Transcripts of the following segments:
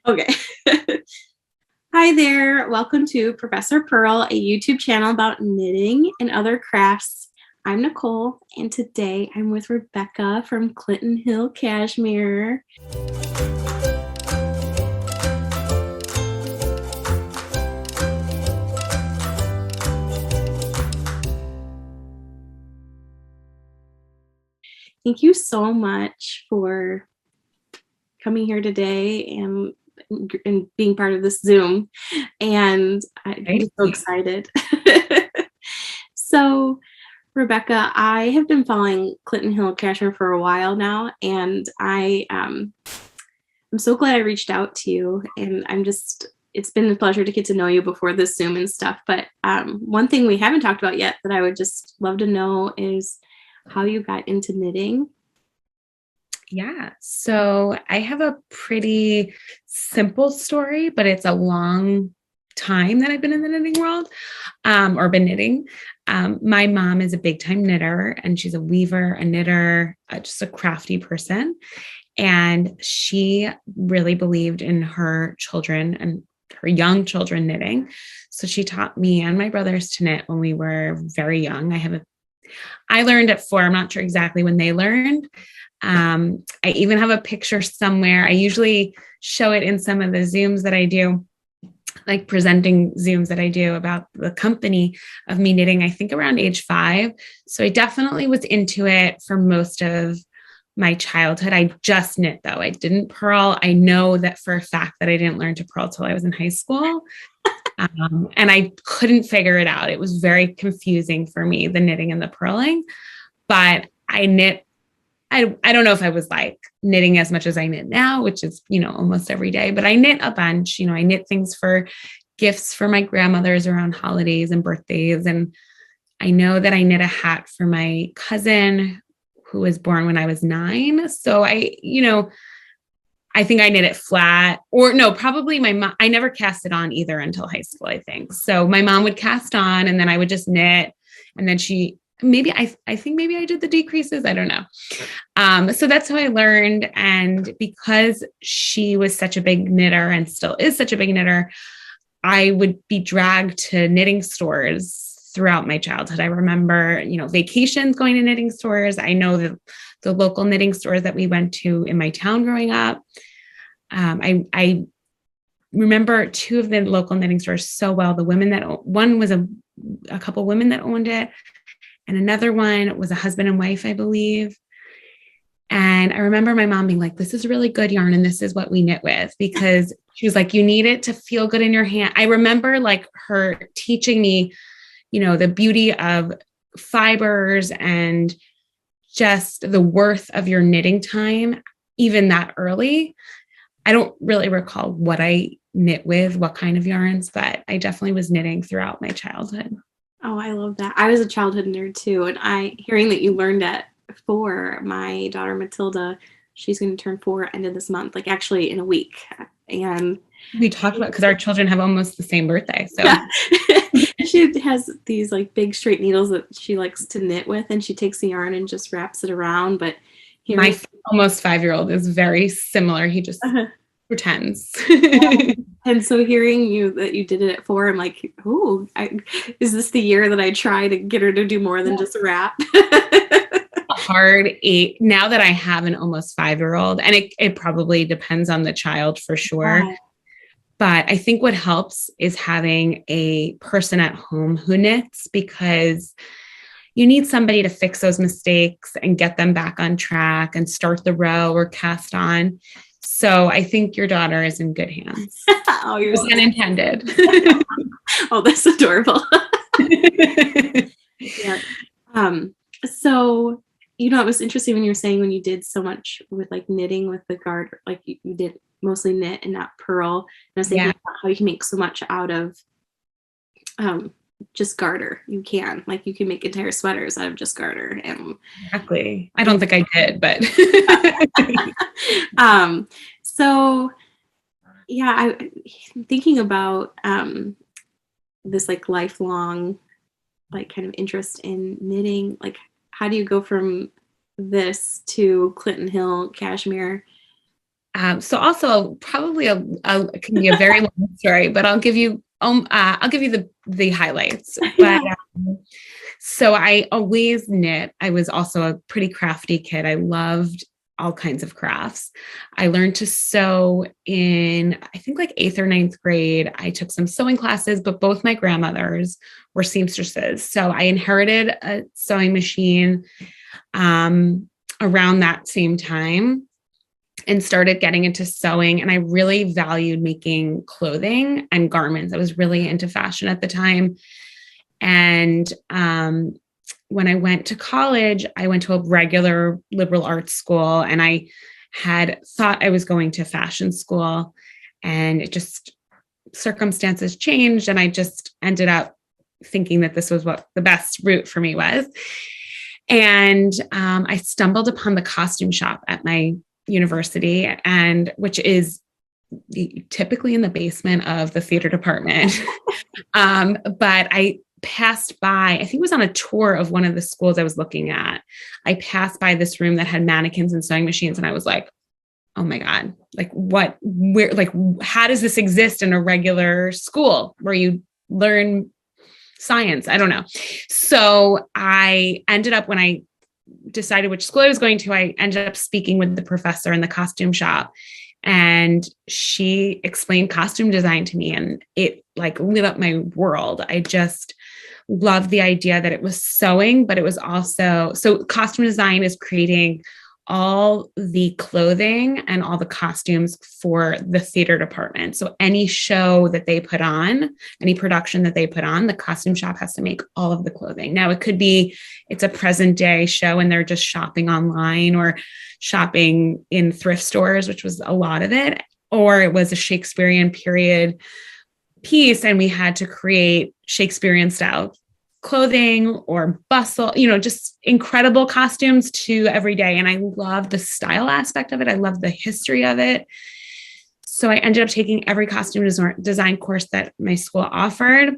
Okay. Hi there. Welcome to Professor Pearl, a YouTube channel about knitting and other crafts. I'm Nicole, and today I'm with Rebecca from Clinton Hill Cashmere. Thank you so much for coming here today and being part of this Zoom. And I'm just so excited. So, Rebecca, I have been following Clinton Hill Cashmere for a while now, and I'm so glad I reached out to you. And it's been a pleasure to get to know you before this Zoom and stuff. But one thing we haven't talked about yet that I would just love to know is how you got into knitting. Yeah. So I have a pretty simple story, but it's a long time that I've been in the knitting world, or been knitting. My mom is a big time knitter, and she's a weaver, a knitter, just a crafty person. And she really believed in her children and her young children knitting. So she taught me and my brothers to knit when we were very young. I learned at 4. I'm not sure exactly when they learned. I even have a picture somewhere. I usually show it in some of the Zooms that I do, like presenting Zooms that I do about the company of me knitting, I think around age 5. So I definitely was into it for most of my childhood. I just knit though. I didn't purl. I know that for a fact that I didn't learn to purl till I was in high school. And I couldn't figure it out. It was very confusing for me, the knitting and the purling, but I knit. I don't know if I was like knitting as much as I knit now, which is, almost every day, but I knit a bunch. I knit things for gifts for my grandmothers around holidays and birthdays. And I know that I knit a hat for my cousin who was born when I was 9. So I think I knit it flat, or no, probably my mom. I never cast it on either until high school, I think. So my mom would cast on and then I would just knit. And then I think maybe I did the decreases. I don't know. So that's how I learned. And because she was such a big knitter and still is such a big knitter, I would be dragged to knitting stores throughout my childhood. I remember, vacations going to knitting stores. I know the local knitting stores that we went to in my town growing up. I remember 2 of the local knitting stores so well. One was a couple women that owned it, and another one was a husband and wife, I believe. And I remember my mom being like, this is really good yarn, and this is what we knit with, because she was like, you need it to feel good in your hand. I remember like her teaching me, the beauty of fibers and just the worth of your knitting time, even that early. I don't really recall what I knit with, what kind of yarns, but I definitely was knitting throughout my childhood. Oh, I love that. I was a childhood nerd too. And hearing that you learned at 4, my daughter Matilda, she's going to turn 4 end of this month, like actually in a week. And we talked about, because our children have almost the same birthday. So yeah. She has these like big straight needles that she likes to knit with, and she takes the yarn and just wraps it around. But my almost 5-year-old is very similar. He just pretends. And so hearing that you did it at 4, I'm like, oh, is this the year that I try to get her to do more than just wrap? Hard 8 now that I have an almost 5-year-old, and it probably depends on the child for sure. Yeah. But I think what helps is having a person at home who knits, because you need somebody to fix those mistakes and get them back on track and start the row or cast on. So I think your daughter is in good hands. Oh, you're so intended. Oh, that's adorable. Yeah. So, it was interesting when you were saying when you did so much with like knitting with the garter, like you did mostly knit and not purl. And I was thinking about how you can make so much out of just garter. You can make entire sweaters out of just garter. And exactly. I don't think I did, but so yeah, I'm thinking about this like lifelong like kind of interest in knitting. Like, how do you go from this to Clinton Hill Cashmere? So also probably it can be a very long story, but I'll give you the highlights. But Yeah. so I always knit. I was also a pretty crafty kid. I loved all kinds of crafts. I learned to sew in, I think, like eighth or ninth grade. I took some sewing classes, but both my grandmothers were seamstresses. So I inherited a sewing machine around that same time and started getting into sewing. And I really valued making clothing and garments. I was really into fashion at the time. And when I went to college, I went to a regular liberal arts school, and I had thought I was going to fashion school, and it just circumstances changed. And I just ended up thinking that this was what the best route for me was. And I stumbled upon the costume shop at my university, and which is typically in the basement of the theater department. But I passed by, I think it was on a tour of one of the schools I was looking at. I passed by this room that had mannequins and sewing machines. And I was like, oh my God, like how does this exist in a regular school where you learn science? I don't know. So I ended up, when I decided which school I was going to, I ended up speaking with the professor in the costume shop. And she explained costume design to me, and it like lit up my world. I just loved the idea that it was sewing, but it was also, so costume design is creating all the clothing and all the costumes for the theater department. So any show that they put on, any production that they put on, the costume shop has to make all of the clothing. Now it could be, it's a present day show and they're just shopping online or shopping in thrift stores, which was a lot of it, or it was a Shakespearean period piece and we had to create Shakespearean style clothing or bustle, just incredible costumes to every day. And I love the style aspect of it. I love the history of it. So I ended up taking every costume design course that my school offered.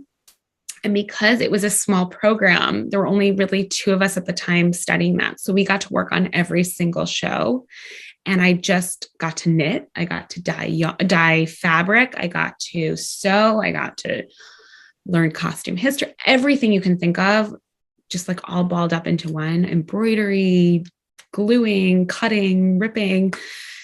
And because it was a small program, there were only really 2 of us at the time studying that. So we got to work on every single show. And I just got to knit. I got to dye fabric. I got to sew. I got to learn costume history, everything you can think of, just like all balled up into one: embroidery, gluing, cutting, ripping.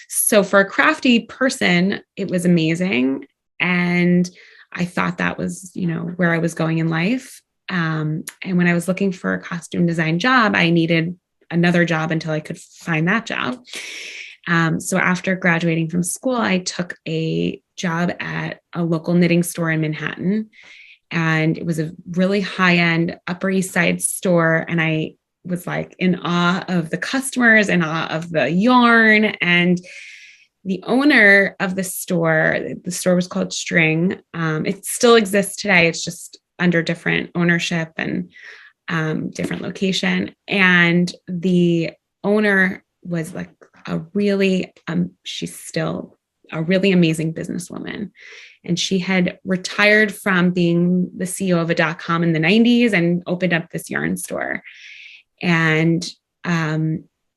So for a crafty person, it was amazing. And I thought that was, where I was going in life. And when I was looking for a costume design job, I needed another job until I could find that job. So after graduating from school, I took a job at a local knitting store in Manhattan. And it was a really high-end Upper East Side store. And I was like in awe of the customers, in awe of the yarn. And the owner of the store was called String. It still exists today. It's just under different ownership and different location. And the owner was like she's still a really amazing businesswoman. And she had retired from being the CEO of a .com in the 90s and opened up this yarn store. And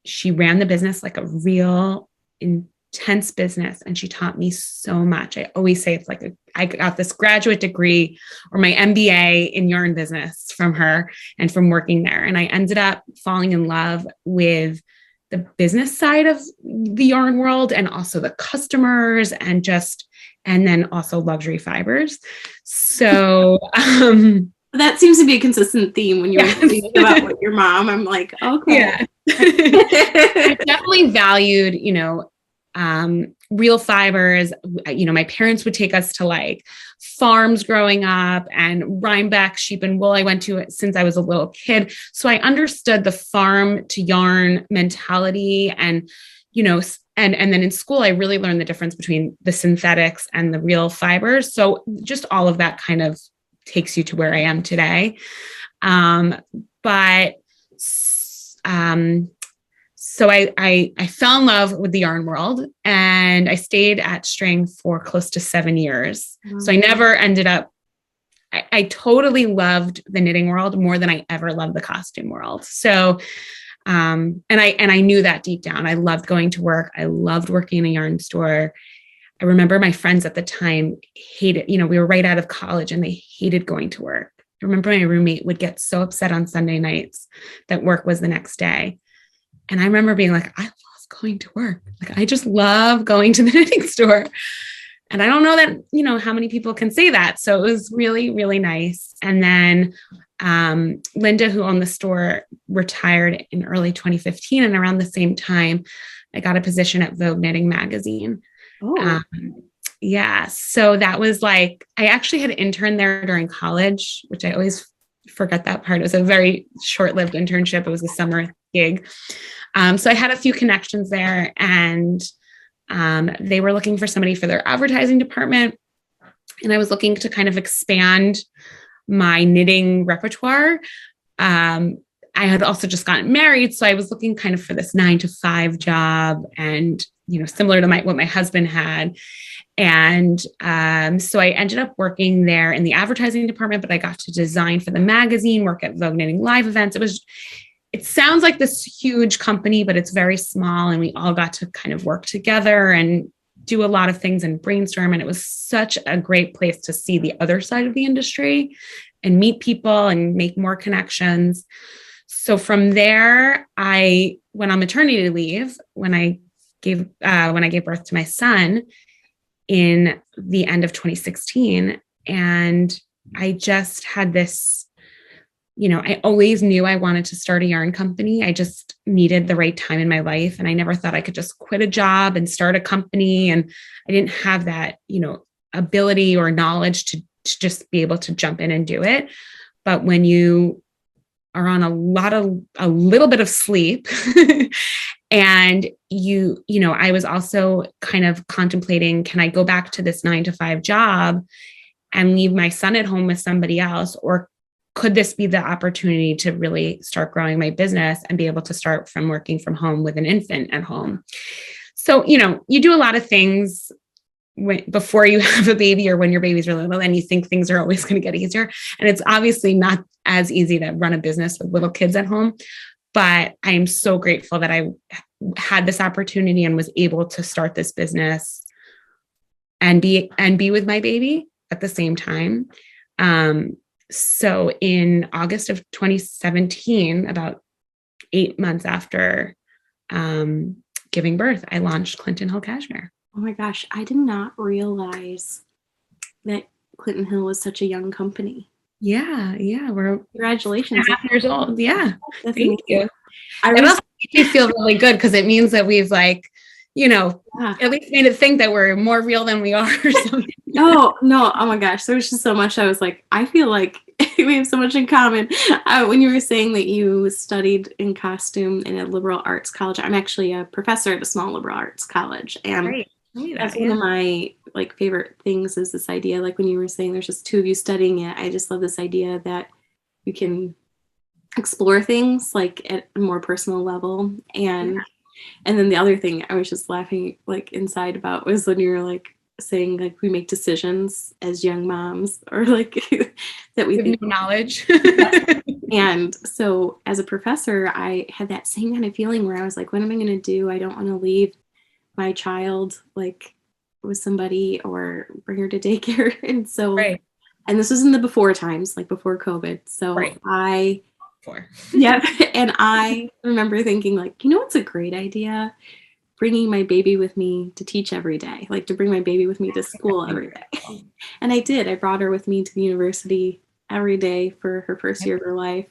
she ran the business like a real intense business. And she taught me so much. I always say it's like I got this graduate degree or my MBA in yarn business from her and from working there. And I ended up falling in love with the business side of the yarn world and also the customers and then also luxury fibers. So that seems to be a consistent theme when you're thinking about what your mom, I'm like, okay. Yeah. I definitely valued, real fibers. My parents would take us to like farms growing up, and Rhinebeck sheep and wool I went to since I was a little kid. So I understood the farm to yarn mentality and, and then in school, I really learned the difference between the synthetics and the real fibers. So just all of that kind of takes you to where I am today. So I fell in love with the yarn world, and I stayed at String for close to 7 years. Mm-hmm. So I never ended up, I totally loved the knitting world more than I ever loved the costume world. So And I knew that deep down. I loved going to work. I loved working in a yarn store. I remember my friends at the time hated, we were right out of college and they hated going to work. I remember my roommate would get so upset on Sunday nights that work was the next day. And I remember being like, I love going to work. Like, I just love going to the knitting store. And I don't know that, how many people can say that. So it was really, really nice. And then Linda, who owned the store, retired in early 2015. And around the same time, I got a position at Vogue Knitting Magazine. Oh. Yeah. So that was like, I actually had interned there during college, which I always forget that part. It was a very short-lived internship. It was a summer gig. So I had a few connections there, and they were looking for somebody for their advertising department. And I was looking to kind of expand my knitting repertoire. I had also just gotten married. So I was looking kind of for this 9-to-5 job and, similar to what my husband had. And so I ended up working there in the advertising department, but I got to design for the magazine, work at Vogue Knitting live events. It sounds like this huge company, but it's very small. And we all got to kind of work together and do a lot of things and brainstorm. And it was such a great place to see the other side of the industry and meet people and make more connections. So from there, I went on maternity leave when I gave birth to my son in the end of 2016. And I just had this, I always knew I wanted to start a yarn company. I just needed the right time in my life. And I never thought I could just quit a job and start a company. And I didn't have that, ability or knowledge to just be able to jump in and do it. But when you are on a little bit of sleep and I was also kind of contemplating, can I go back to this 9-to-5 job and leave my son at home with somebody else? Or could this be the opportunity to really start growing my business and be able to start from working from home with an infant at home? So, you do a lot of things before you have a baby or when your baby's really little, and you think things are always going to get easier. And it's obviously not as easy to run a business with little kids at home. But I am so grateful that I had this opportunity and was able to start this business and be with my baby at the same time. So in August of 2017, about 8 months after giving birth, I launched Clinton Hill Cashmere. Oh my gosh, I did not realize that Clinton Hill was such a young company. Yeah. We're congratulations. 2.5 years old. Yeah. Thank you. It also makes me feel really good because it means that we've at least made it think that we're more real than we are or something. No. Oh my gosh. There was just so much. I was like, I feel like we have so much in common. When you were saying that you studied in costume in a liberal arts college, I'm actually a professor at a small liberal arts college. And that's one of my favorite things is this idea, when you were saying there's just two of you studying it. I just love this idea that you can explore things at a more personal level. And then the other thing I was just laughing inside about was when you were saying we make decisions as young moms or that we think no knowledge. And so as a professor, I had that same kind of feeling where I was like, what am I going to do? I don't want to leave my child with somebody or bring her to daycare. And so, and this was in the before times, before COVID. So and I remember thinking what's a great idea? Bringing my baby with me to teach every day, to bring my baby with me to school every day. And I did. I brought her with me to the university every day for her first year of her life.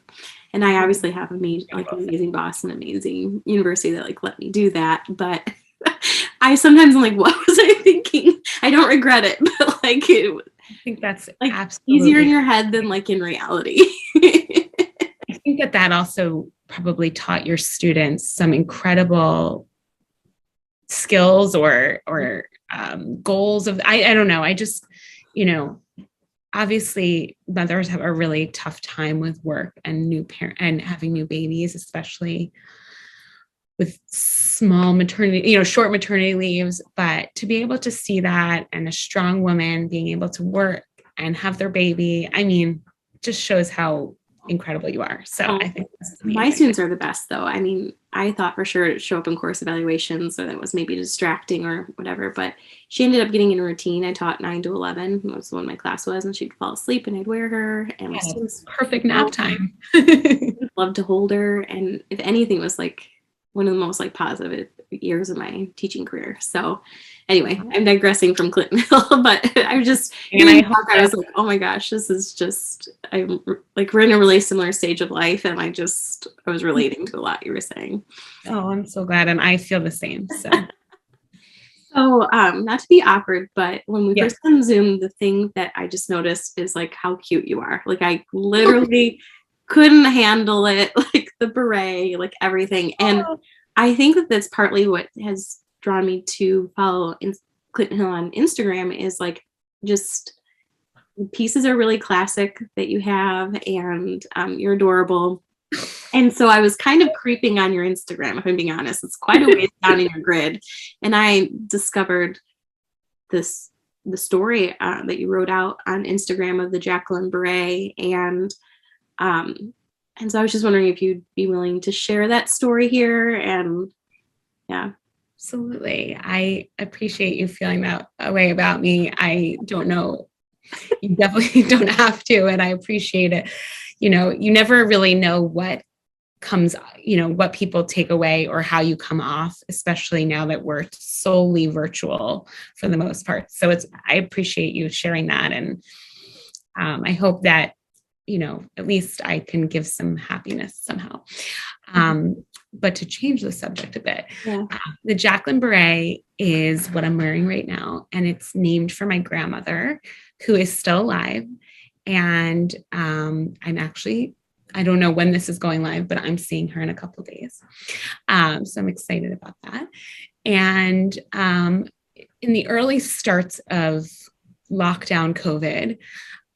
And I obviously have an amazing boss and amazing university that let me do that. But I sometimes am what was I thinking? I don't regret it, but I think that's easier in your head than in reality. I think that also probably taught your students some incredible skills or goals of, I don't know. I just, obviously mothers have a really tough time with work and and having new babies, especially with small maternity, short maternity leaves, but to be able to see that and a strong woman being able to work and have their baby, just shows how incredible you are. So Oh, I think that's my amazing. students are the best, though. I mean, I thought for sure it'd show up in course evaluations, so that was maybe distracting or whatever. But she ended up getting in a routine. I taught 9 to 11. That was when my class was, and she'd fall asleep, and I'd wear her, and my Yeah, students perfect nap time. loved to hold her. And if anything, it was like one of the most like positive years of my teaching career. So anyway, I'm digressing from Clinton Hill, but I was just And hearing I you hope talk, I was like, oh my gosh, this is just, I'm like, we're in a really similar stage of life. And I was relating to a lot you were saying. oh, I'm so glad. And I feel the same. So So, not to be awkward, but when we yeah. first on Zoom, the thing that I just noticed is like how cute you are. Like I literally couldn't handle it, like the beret, like everything. And I think that that's partly what has drawn me to follow Clinton Hill on Instagram is like just the pieces are really classic that you have, and you're adorable. And so I was kind of creeping on your Instagram, if I'm being honest. It's quite a ways down in your grid. And I discovered this the story that you wrote out on Instagram of the Jacqueline Beret, um, and so I was just wondering if you'd be willing to share that story here. And yeah, Absolutely. I appreciate you feeling that way about me. I don't know. You definitely don't have to. And I appreciate it. You never really know what comes, what people take away or how you come off, especially now that we're solely virtual for the most part. So I appreciate you sharing that. And I hope that, at least I can give some happiness somehow. But to change the subject a bit, yeah. The Jacqueline Beret is what I'm wearing right now. And it's named for my grandmother, who is still alive. And I don't know when this is going live, but I'm seeing her in a couple of days. So I'm excited about that. And in the early starts of lockdown COVID,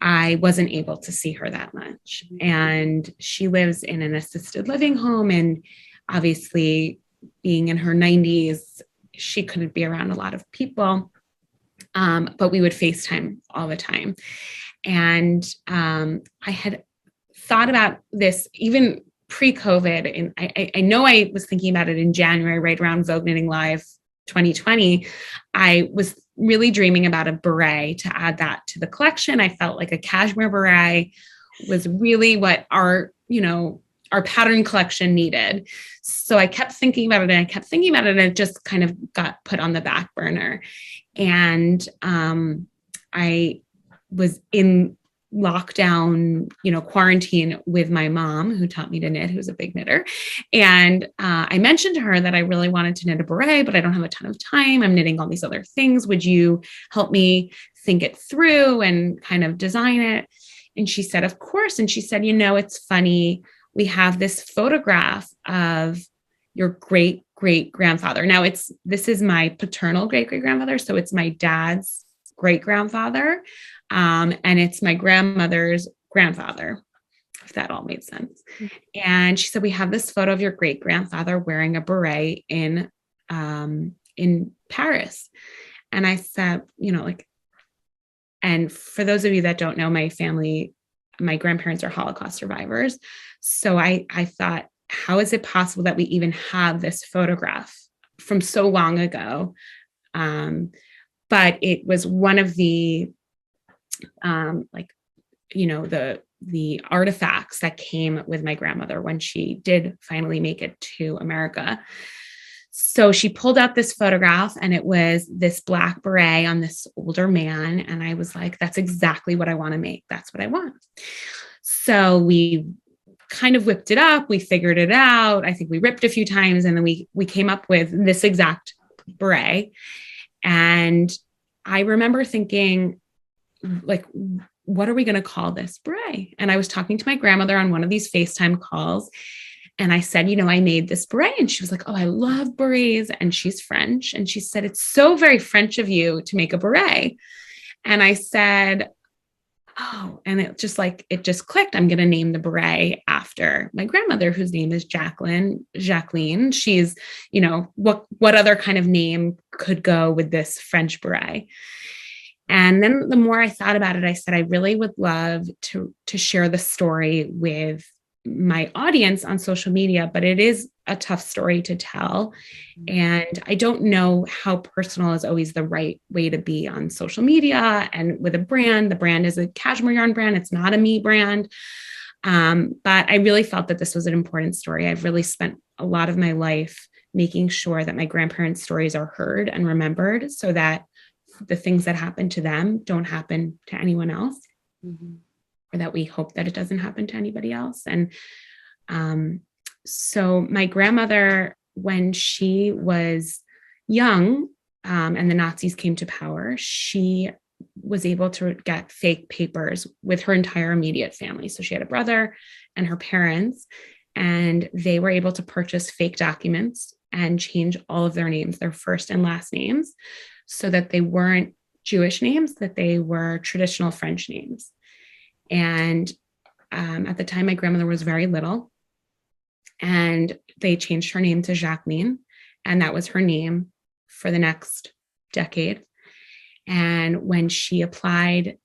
I wasn't able to see her that much. And she lives in an assisted living home. And obviously, being in her 90s, she couldn't be around a lot of people. But we would FaceTime all the time. And I had thought about this even pre-COVID. And I know I was thinking about it in January, right around Vogue Knitting Live 2020. I was really dreaming about a beret to add that to the collection. I felt like a cashmere beret was really what our pattern collection needed. So I kept thinking about it and it just kind of got put on the back burner. And I was in lockdown, quarantine with my mom, who taught me to knit, who's a big knitter. And I mentioned to her that I really wanted to knit a beret, but I don't have a ton of time. I'm knitting all these other things. Would you help me think it through and kind of design it? And she said, of course. And she said, it's funny. We have this photograph of your great great grandfather. Now this is my paternal great great grandfather. So it's my dad's great grandfather. And it's my grandmother's grandfather, if that all made sense. And she said, we have this photo of your great grandfather wearing a beret in Paris. And I said, and for those of you that don't know, my family, my grandparents are Holocaust survivors. So I thought, how is it possible that we even have this photograph from so long ago? But it was one of the the artifacts that came with my grandmother when she did finally make it to America. So she pulled out this photograph and it was this black beret on this older man. And I was like, that's exactly what I want to make. That's what I want. So we kind of whipped it up. We figured it out. I think we ripped a few times and then we came up with this exact beret. And I remember thinking, like, what are we going to call this beret? And I was talking to my grandmother on one of these FaceTime calls. And I said, I made this beret. And she was like, oh, I love berets. And she's French. And she said, it's so very French of you to make a beret. And I said, oh, and it just clicked. I'm going to name the beret after my grandmother, whose name is Jacqueline. She's, what other kind of name could go with this French beret? And then the more I thought about it, I said, I really would love to share the story with my audience on social media, but it is a tough story to tell. And I don't know how personal is always the right way to be on social media and with a brand. The brand is a cashmere yarn brand. It's not a me brand. But I really felt that this was an important story. I've really spent a lot of my life making sure that my grandparents' stories are heard and remembered so that the things that happen to them don't happen to anyone else, or that we hope that it doesn't happen to anybody else. And so my grandmother, when she was young and the Nazis came to power, she was able to get fake papers with her entire immediate family. So she had a brother and her parents, and they were able to purchase fake documents and change all of their names, their first and last names, so that they weren't Jewish names, that they were traditional French names. And at the time, my grandmother was very little, and they changed her name to Jacqueline, and that was her name for the next decade. And when she applied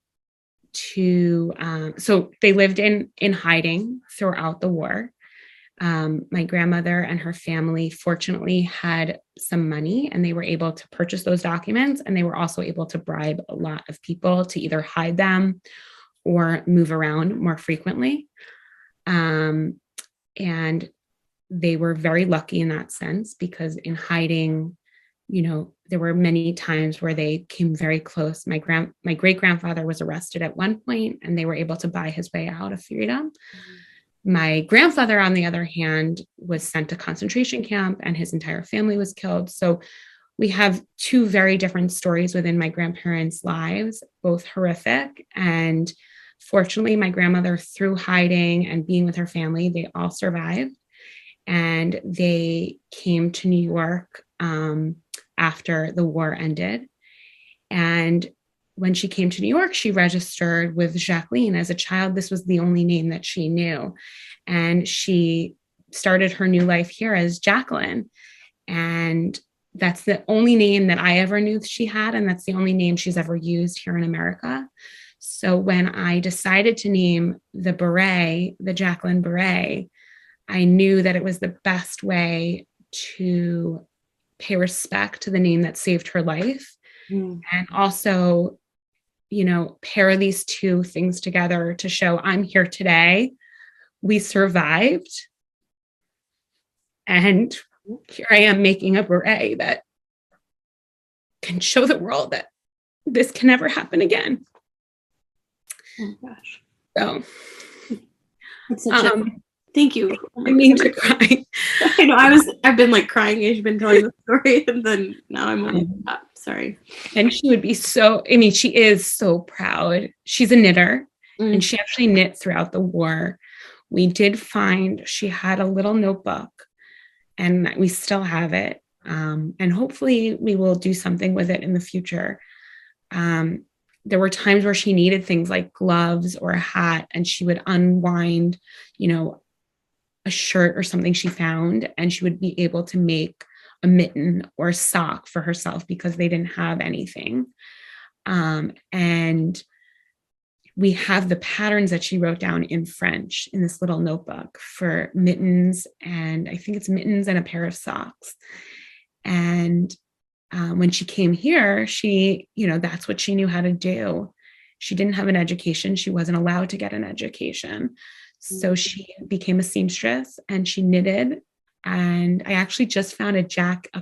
to, so they lived in hiding throughout the war. My grandmother and her family fortunately had some money, and they were able to purchase those documents, and they were also able to bribe a lot of people to either hide them or move around more frequently. And they were very lucky in that sense, because in hiding, there were many times where they came very close. My great grandfather was arrested at one point, and they were able to buy his way out of freedom. My grandfather, on the other hand, was sent to concentration camp, and his entire family was killed. So we have two very different stories within my grandparents' lives, both horrific. And fortunately, my grandmother, through hiding and being with her family, they all survived. And they came to New York after the war ended. And when she came to New York, she registered with Jacqueline. As a child, this was the only name that she knew. And she started her new life here as Jaclyn. And that's the only name that I ever knew she had. And that's the only name she's ever used here in America. So when I decided to name the beret, the Jacqueline Beret, I knew that it was the best way to pay respect to the name that saved her life. And also, pair these two things together to show I'm here today. We survived. And here I am making a beret that can show the world that this can never happen again. Oh gosh. So that's such thank you. I mean to cry. I know I've been like crying as you've been telling the story, and then now I'm only up. Sorry. And she would be she is so proud. She's a knitter, and she actually knit throughout the war. We did find she had a little notebook, and we still have it. And hopefully we will do something with it in the future. There were times where she needed things like gloves or a hat, and she would unwind, a shirt or something she found, and she would be able to make a mitten or a sock for herself because they didn't have anything. And we have the patterns that she wrote down in French in this little notebook for mittens, and I think it's mittens and a pair of socks. And when she came here, she, that's what she knew how to do. She didn't have an education. She wasn't allowed to get an education. So she became a seamstress, and she knitted. And I actually just found a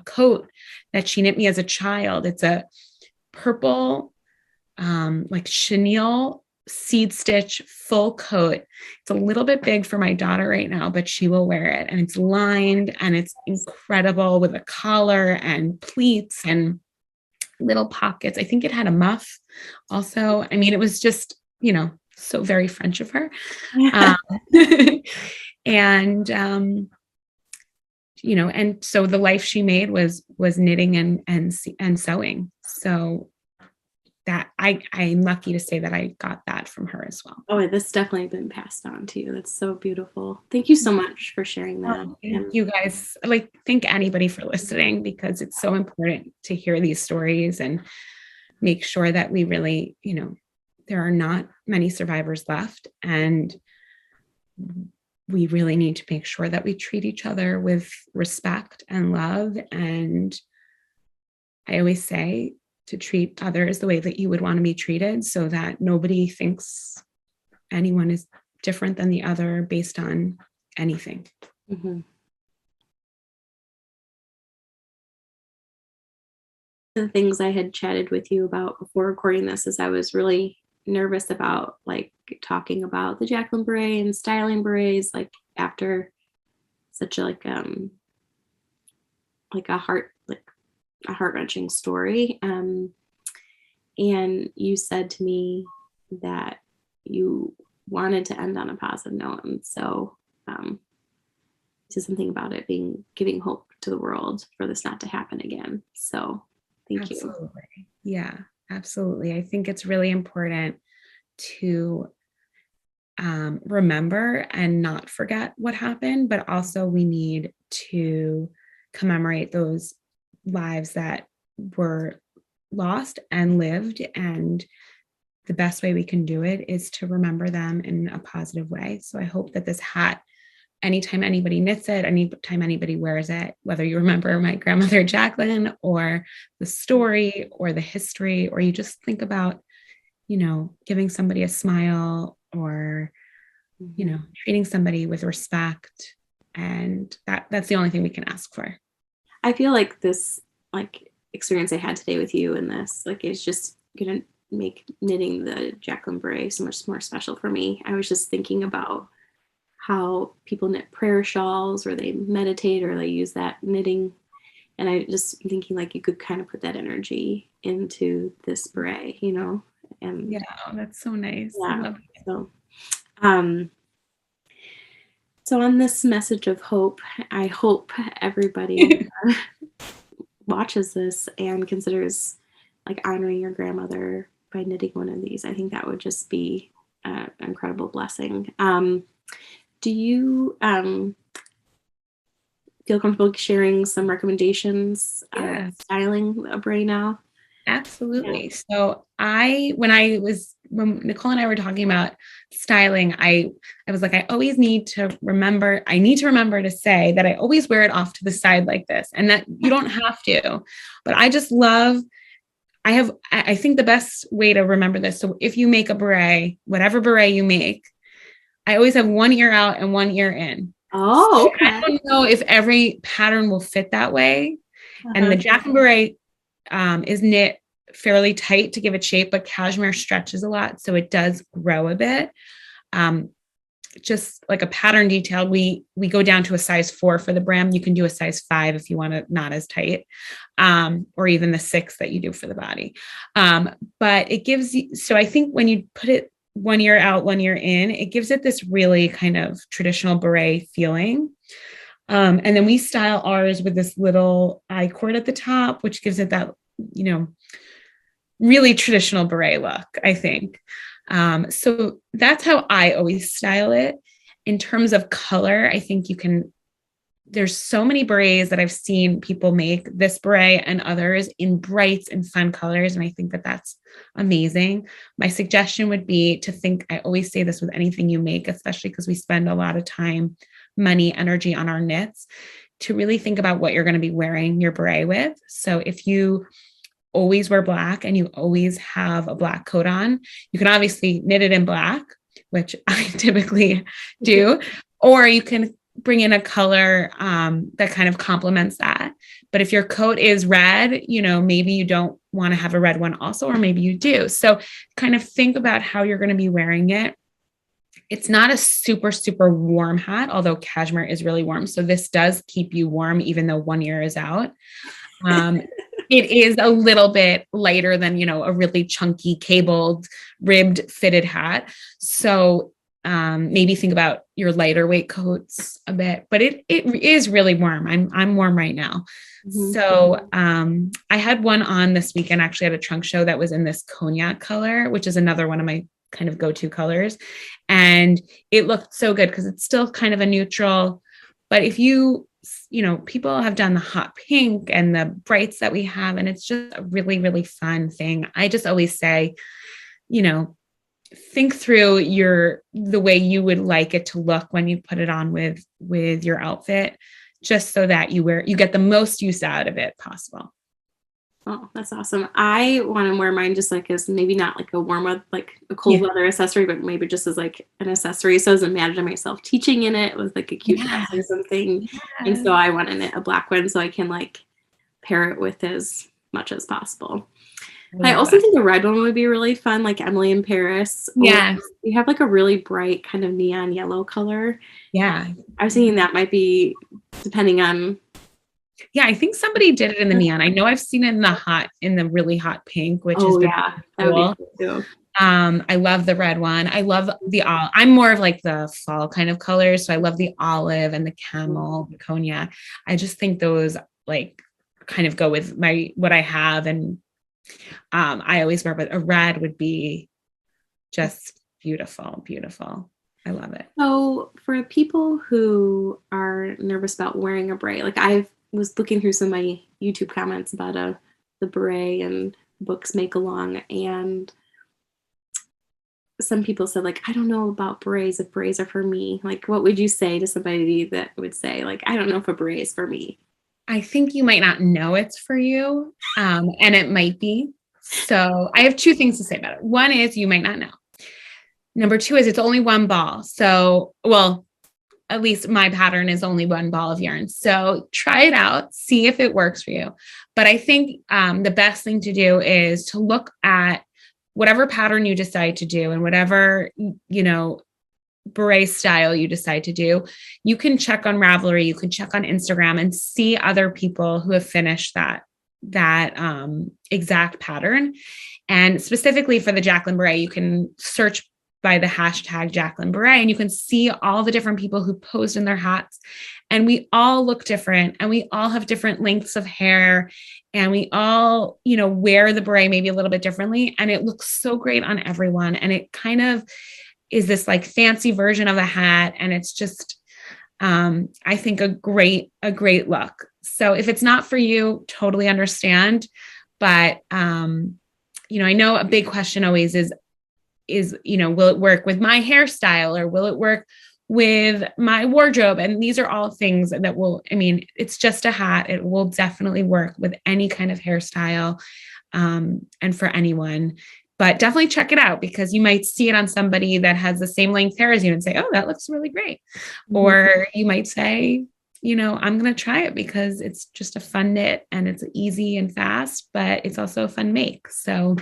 coat that she knit me as a child. It's a purple, like chenille seed stitch full coat. It's a little bit big for my daughter right now, but she will wear it. And it's lined, and it's incredible with a collar and pleats and little pockets. I think it had a muff also. I mean, it was just, so very French of her. And, and so the life she made was knitting and sewing. So that I'm lucky to say that I got that from her as well. Oh, this definitely been passed on to you. That's so beautiful. Thank you so much for sharing that. Thank you guys. Thank anybody for listening, because it's so important to hear these stories. And make sure that we really, there are not many survivors left, and we really need to make sure that we treat each other with respect and love. And I always say to treat others the way that you would want to be treated, so that nobody thinks anyone is different than the other based on anything. Mm-hmm. The things I had chatted with you about before recording this is I was really nervous about like talking about the Jacqueline Beret and styling berets like after such a a heart-wrenching story. And you said to me that you wanted to end on a positive note, and so to something about it giving hope to the world for this not to happen again. So thank you. Absolutely. Yeah, absolutely. I think it's really important to remember and not forget what happened, but also we need to commemorate those lives that were lost and lived. And the best way we can do it is to remember them in a positive way. So I hope that this hat, anytime anybody knits it, anytime anybody wears it, whether you remember my grandmother Jacqueline or the story or the history, or you just think about, giving somebody a smile or, treating somebody with respect. And that's the only thing we can ask for. I feel like this experience I had today with you and this is just gonna make knitting the Jacqueline Beret so much more special for me. I was just thinking about how people knit prayer shawls, or they meditate, or they use that knitting, and I just thinking you could kind of put that energy into this beret, and yeah, that's so nice. Yeah. I love it. So on this message of hope, I hope everybody watches this and considers honoring your grandmother by knitting one of these. I think that would just be an incredible blessing. Do you feel comfortable sharing some recommendations of styling a beret now? Absolutely. Yeah. So when Nicole and I were talking about styling, I was like, I need to remember to say that I always wear it off to the side like this, and that you don't have to, but I think the best way to remember this. So if you make a beret, whatever beret you make, I always have one ear out and one ear in. Oh, okay. I don't know if every pattern will fit that way. And the Jacqueline Beret is knit fairly tight to give it shape, but cashmere stretches a lot, so it does grow a bit. Just like a pattern detail, we go down to a size 4 for the brim. You can do a size 5 if you want it not as tight, or even the 6 that you do for the body. But it gives you, so I think when you put it one ear out, one ear in, it gives it this really kind of traditional beret feeling. And then we style ours with this little I cord at the top, which gives it that, really traditional beret look, I think. So that's how I always style it. In terms of color, I think there's so many berets that I've seen people make this beret and others in brights and fun colors. And I think that that's amazing. My suggestion would be to think, I always say this with anything you make, especially because we spend a lot of time, money, energy on our knits, to really think about what you're going to be wearing your beret with. So if you always wear black and you always have a black coat on, you can obviously knit it in black, which I typically do, or you can bring in a color that kind of complements that. But if your coat is red, maybe you don't want to have a red one also, or maybe you do. So kind of think about how you're going to be wearing it. It's not a super, super warm hat, although cashmere is really warm. So this does keep you warm, even though one ear is out. It is a little bit lighter than, a really chunky, cabled, ribbed, fitted hat. So maybe think about your lighter weight coats a bit, but it is really warm. I'm warm right now. Mm-hmm. So I had one on this weekend, actually at a trunk show that was in this cognac color, which is another one of my kind of go-to colors. And it looked so good because it's still kind of a neutral, but if you people have done the hot pink and the brights that we have, and it's just a really, really fun thing. I just always say, think through the way you would like it to look when you put it on with your outfit, just so that you get the most use out of it possible. Oh, that's awesome. I want to wear mine just like as maybe not like a warm weather, like a cold weather accessory, but maybe just as like an accessory. So I was imagining myself teaching in it with like a cute dress or something. And so I wanted a black one so I can like pair it with as much as possible. I also think the red one would be really fun, like Emily in Paris. Yeah. We have like a really bright kind of neon yellow color. Yeah. I was thinking that might be depending on. Yeah, I think somebody did it in the neon. I know I've seen it in the really hot pink, which is that cool. would be cool too. I love the red one. I love I'm more of like the fall kind of colors. So I love the olive and the camel, the cognac. I just think those like kind of go with what I have. And I always wear, but a red would be just beautiful, beautiful. I love it. So for people who are nervous about wearing a beret, like I was looking through some of my YouTube comments about the beret and books make along, and some people said like, I don't know about berets, if berets are for me. Like, what would you say to somebody that would say like, I don't know if a beret is for me? I think you might not know it's for you, and it might be. So I have two things to say about it. One is you might not know. Number two is it's only one ball. So, well, at least my pattern is only one ball of yarn. So try it out, see if it works for you. But I think the best thing to do is to look at whatever pattern you decide to do and whatever, beret style you decide to do. You can check on Ravelry, you can check on Instagram and see other people who have finished that exact pattern. And specifically for the Jacqueline Beret, you can search by the hashtag Jacqueline Beret, and you can see all the different people who posed in their hats. And we all look different, and we all have different lengths of hair, and we all, wear the beret maybe a little bit differently. And it looks so great on everyone. And it kind of is this like fancy version of a hat. And it's just, I think a great look. So if it's not for you, totally understand. But, I know a big question always is, will it work with my hairstyle or will it work with my wardrobe? And these are all things that it's just a hat. It will definitely work with any kind of hairstyle, and for anyone, but definitely check it out because you might see it on somebody that has the same length hair as you and say, oh, that looks really great. Mm-hmm. Or you might say, I'm going to try it because it's just a fun knit and it's easy and fast, but it's also a fun make. So,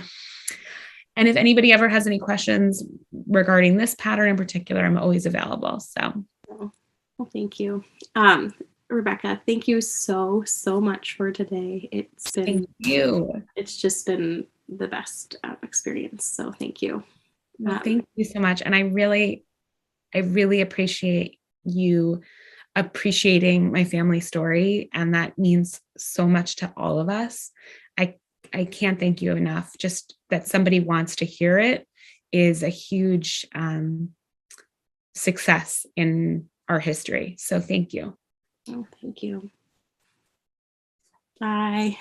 and if anybody ever has any questions regarding this pattern in particular, I'm always available. So, well, thank you. Rebecca, thank you so much for today. Thank you. It's just been the best experience. So thank you. Well, thank you so much. And I really appreciate you appreciating my family story. And that means so much to all of us. I can't thank you enough. Just that somebody wants to hear it is a huge success in our history. So thank you. Oh, thank you. Bye.